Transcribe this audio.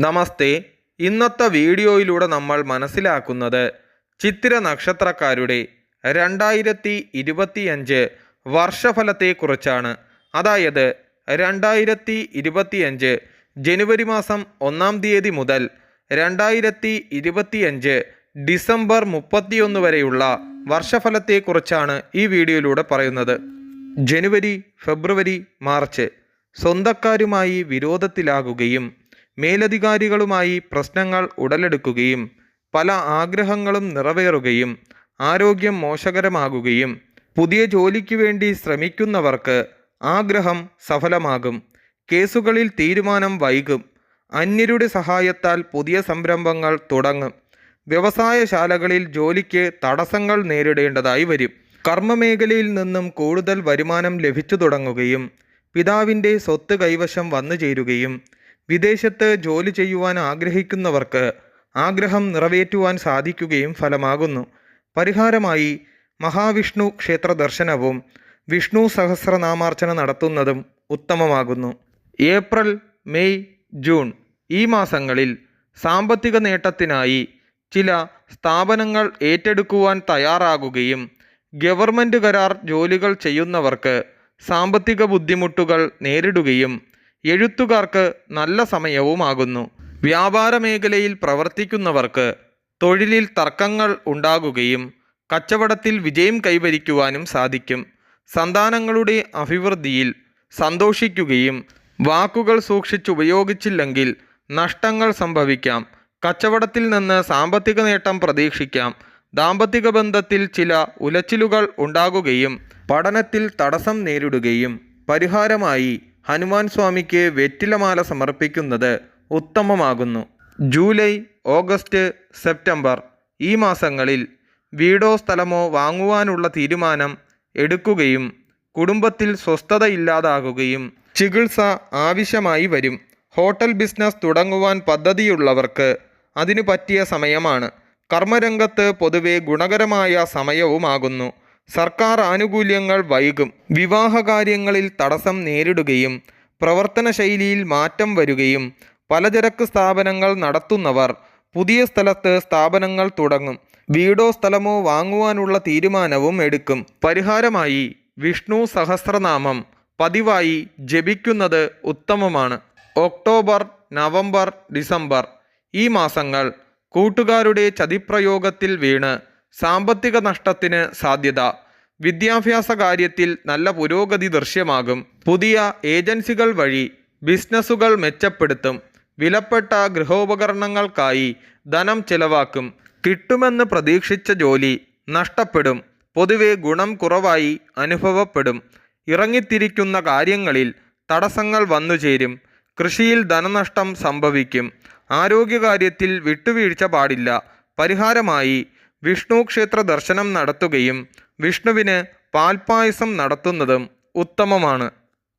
നമസ്തേ. ഇന്നത്തെ വീഡിയോയിലൂടെ നമ്മൾ മനസ്സിലാക്കുന്നത് ചിത്തിര നക്ഷത്രക്കാരുടെ 2025 വർഷഫലത്തെക്കുറിച്ചാണ്. അതായത് 2025 ജനുവരി മാസം 1-ാം തീയതി മുതൽ 2025 ഡിസംബർ 31 വരെയുള്ള വർഷഫലത്തെക്കുറിച്ചാണ് ഈ വീഡിയോയിലൂടെ പറയുന്നത്. ജനുവരി, ഫെബ്രുവരി, മാർച്ച് സ്വന്തക്കാരുമായി വിരോധത്തിലാകുകയും മേലധികാരികളുമായി പ്രശ്നങ്ങൾ ഉടലെടുക്കുകയും പല ആഗ്രഹങ്ങളും നിറവേറുകയും ആരോഗ്യം മോശകരമാകുകയും പുതിയ ജോലിക്ക് വേണ്ടി ശ്രമിക്കുന്നവർക്ക് ആഗ്രഹം സഫലമാകും. കേസുകളിൽ തീരുമാനം വൈകും. അന്യരുടെ സഹായത്താൽ പുതിയ സംരംഭങ്ങൾ തുടങ്ങും. വ്യവസായശാലകളിൽ ജോലിക്ക് തടസ്സങ്ങൾ നേരിടേണ്ടതായി വരും. കർമ്മമേഖലയിൽ നിന്നും കൂടുതൽ വരുമാനം ലഭിച്ചു തുടങ്ങുകയും പിതാവിൻ്റെ സ്വത്ത് കൈവശം വന്നു ചേരുകയും വിദേശത്ത് ജോലി ചെയ്യുവാൻ ആഗ്രഹിക്കുന്നവർക്ക് ആഗ്രഹം നിറവേറ്റുവാൻ സാധിക്കുകയും ഫലമാകുന്നു. പരിഹാരമായി മഹാവിഷ്ണു ക്ഷേത്ര ദർശനവും വിഷ്ണു സഹസ്രനാമാർച്ചന നടത്തുന്നതും ഉത്തമമാകുന്നു. ഏപ്രിൽ, മെയ്, ജൂൺ ഈ മാസങ്ങളിൽ സാമ്പത്തിക നേട്ടത്തിനായി ചില സ്ഥാപനങ്ങൾ ഏറ്റെടുക്കുവാൻ തയ്യാറാകുകയും ഗവൺമെൻറ് കരാർ ജോലികൾ ചെയ്യുന്നവർക്ക് സാമ്പത്തിക ബുദ്ധിമുട്ടുകൾ നേരിടുകയും എഴുത്തുകാർക്ക് നല്ല സമയവുമാകുന്നു. വ്യാപാര മേഖലയിൽ പ്രവർത്തിക്കുന്നവർക്ക് തൊഴിലിൽ തർക്കങ്ങൾ ഉണ്ടാകുകയും കച്ചവടത്തിൽ വിജയം കൈവരിക്കുവാനും സാധിക്കും. സന്താനങ്ങളുടെ അഭിവൃദ്ധിയിൽ സന്തോഷിക്കുകയും വാക്കുകൾ സൂക്ഷിച്ചുപയോഗിച്ചില്ലെങ്കിൽ നഷ്ടങ്ങൾ സംഭവിക്കാം. കച്ചവടത്തിൽ നിന്ന് സാമ്പത്തിക നേട്ടം പ്രതീക്ഷിക്കാം. ദാമ്പത്തിക ബന്ധത്തിൽ ചില ഉലച്ചിലുകൾ ഉണ്ടാകുകയും പഠനത്തിൽ തടസ്സം നേരിടുകയും പരിഹാരമായി ഹനുമാൻ സ്വാമിക്ക് വെറ്റിലമാല സമർപ്പിക്കുന്നത് ഉത്തമമാകുന്നു. ജൂലൈ, ഓഗസ്റ്റ്, സെപ്റ്റംബർ ഈ മാസങ്ങളിൽ വീടോ സ്ഥലമോ വാങ്ങുവാനുള്ള തീരുമാനം എടുക്കുകയും കുടുംബത്തിൽ സ്വസ്ഥതയില്ലാതാകുകയും ചികിത്സ ആവശ്യമായി വരും. ഹോട്ടൽ ബിസിനസ് തുടങ്ങുവാൻ പദ്ധതിയുള്ളവർക്ക് അതിനു പറ്റിയ സമയമാണ്. കർമ്മരംഗത്ത് പൊതുവെ ഗുണകരമായ സമയവുമാകുന്നു. സർക്കാർ ആനുകൂല്യങ്ങൾ വൈകും. വിവാഹകാര്യങ്ങളിൽ തടസ്സം നേരിടുകയും പ്രവർത്തന ശൈലിയിൽ മാറ്റം വരികയും പലചരക്ക് സ്ഥാപനങ്ങൾ നടത്തുന്നവർ പുതിയ സ്ഥലത്ത് സ്ഥാപനങ്ങൾ തുടങ്ങും. വീടോ സ്ഥലമോ വാങ്ങുവാനുള്ള തീരുമാനവും എടുക്കും. പരിഹാരമായി വിഷ്ണു സഹസ്രനാമം പതിവായി ജപിക്കുന്നത് ഉത്തമമാണ്. ഒക്ടോബർ, നവംബർ, ഡിസംബർ ഈ മാസങ്ങൾ കൂട്ടുകാരുടെ ചതിപ്രയോഗത്തിൽ വീണ് സാമ്പത്തിക നഷ്ടത്തിന് സാധ്യത. വിദ്യാഭ്യാസ കാര്യത്തിൽ നല്ല പുരോഗതി ദൃശ്യമാകും. പുതിയ ഏജൻസികൾ വഴി ബിസിനസ്സുകൾ മെച്ചപ്പെടുത്തും. വിലപ്പെട്ട ഗൃഹോപകരണങ്ങൾക്കായി ധനം ചെലവാക്കും. കിട്ടുമെന്ന് പ്രതീക്ഷിച്ച ജോലി നഷ്ടപ്പെടും. പൊതുവെ ഗുണം കുറവായി അനുഭവപ്പെടും. ഇറങ്ങിത്തിരിക്കുന്ന കാര്യങ്ങളിൽ തടസ്സങ്ങൾ വന്നുചേരും. കൃഷിയിൽ ധനനഷ്ടം സംഭവിക്കും. ആരോഗ്യകാര്യത്തിൽ വിട്ടുവീഴ്ച പാടില്ല. പരിഹാരമായി വിഷ്ണു ക്ഷേത്ര ദർശനം നടത്തുകയും വിഷ്ണുവിന് പാൽപ്പായസം നടത്തുന്നതും ഉത്തമമാണ്.